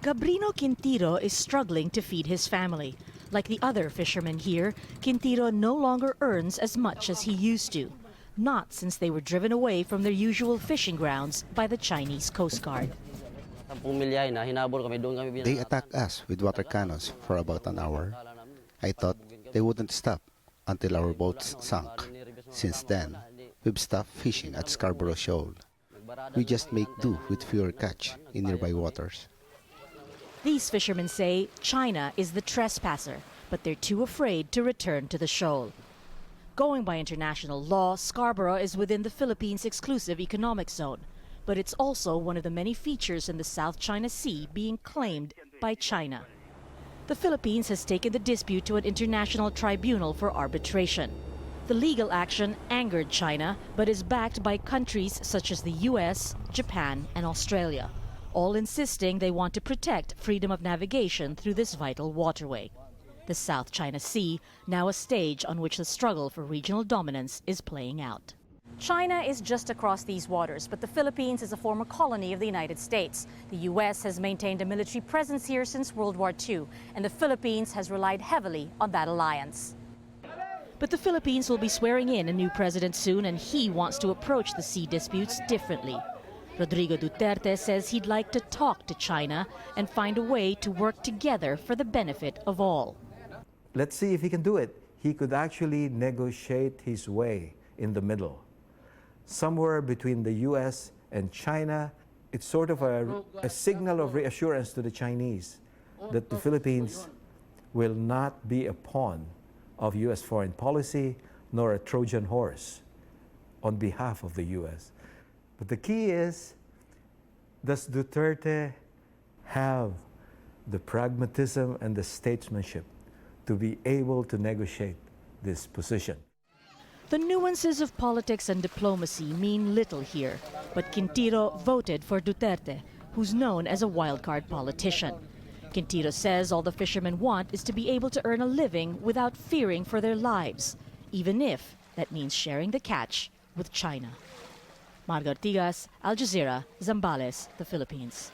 GABRINO Quintiro is struggling to feed his family. Like the other fishermen here, Quintiro no longer earns as much as he used to. Not since they were driven away from their usual fishing grounds by the Chinese Coast Guard. They attacked us with water cannons for about an hour. I thought they wouldn't stop until our boats sunk. Since then, we've stopped fishing at Scarborough Shoal. We just make do with fewer catch in nearby waters. These fishermen say China is the trespasser, but they're too afraid to return to the shoal. Going by international law, Scarborough is within the Philippines' exclusive economic zone, but it's also one of the many features in the South China Sea being claimed by China. The Philippines has taken the dispute to an international tribunal for arbitration. The legal action angered China, but is backed by countries such as the US, Japan, and Australia, all insisting they want to protect freedom of navigation through this vital waterway. The South China Sea, now a stage on which the struggle for regional dominance is playing out. China is just across these waters, but the Philippines is a former colony of the United States. The U.S. has maintained a military presence here since World War II, and the Philippines has relied heavily on that alliance. But the Philippines will be swearing in a new president soon, and he wants to approach the sea disputes differently. Rodrigo Duterte says he'd like to talk to China and find a way to work together for the benefit of all. Let's see if he can do it. He could actually negotiate his way in the middle. Somewhere between the U.S. and China, it's sort of a signal of reassurance to the Chinese that the Philippines will not be a pawn of U.S. foreign policy nor a Trojan horse on behalf of the U.S. But the key is, does Duterte have the pragmatism and the statesmanship to be able to negotiate this position? The nuances of politics and diplomacy mean little here, but Quintiro voted for Duterte, who's known as a wildcard politician. Quintiro says all the fishermen want is to be able to earn a living without fearing for their lives, even if that means sharing the catch with China. Marga, Ortigas, Jazeera, Zambales, the Philippines.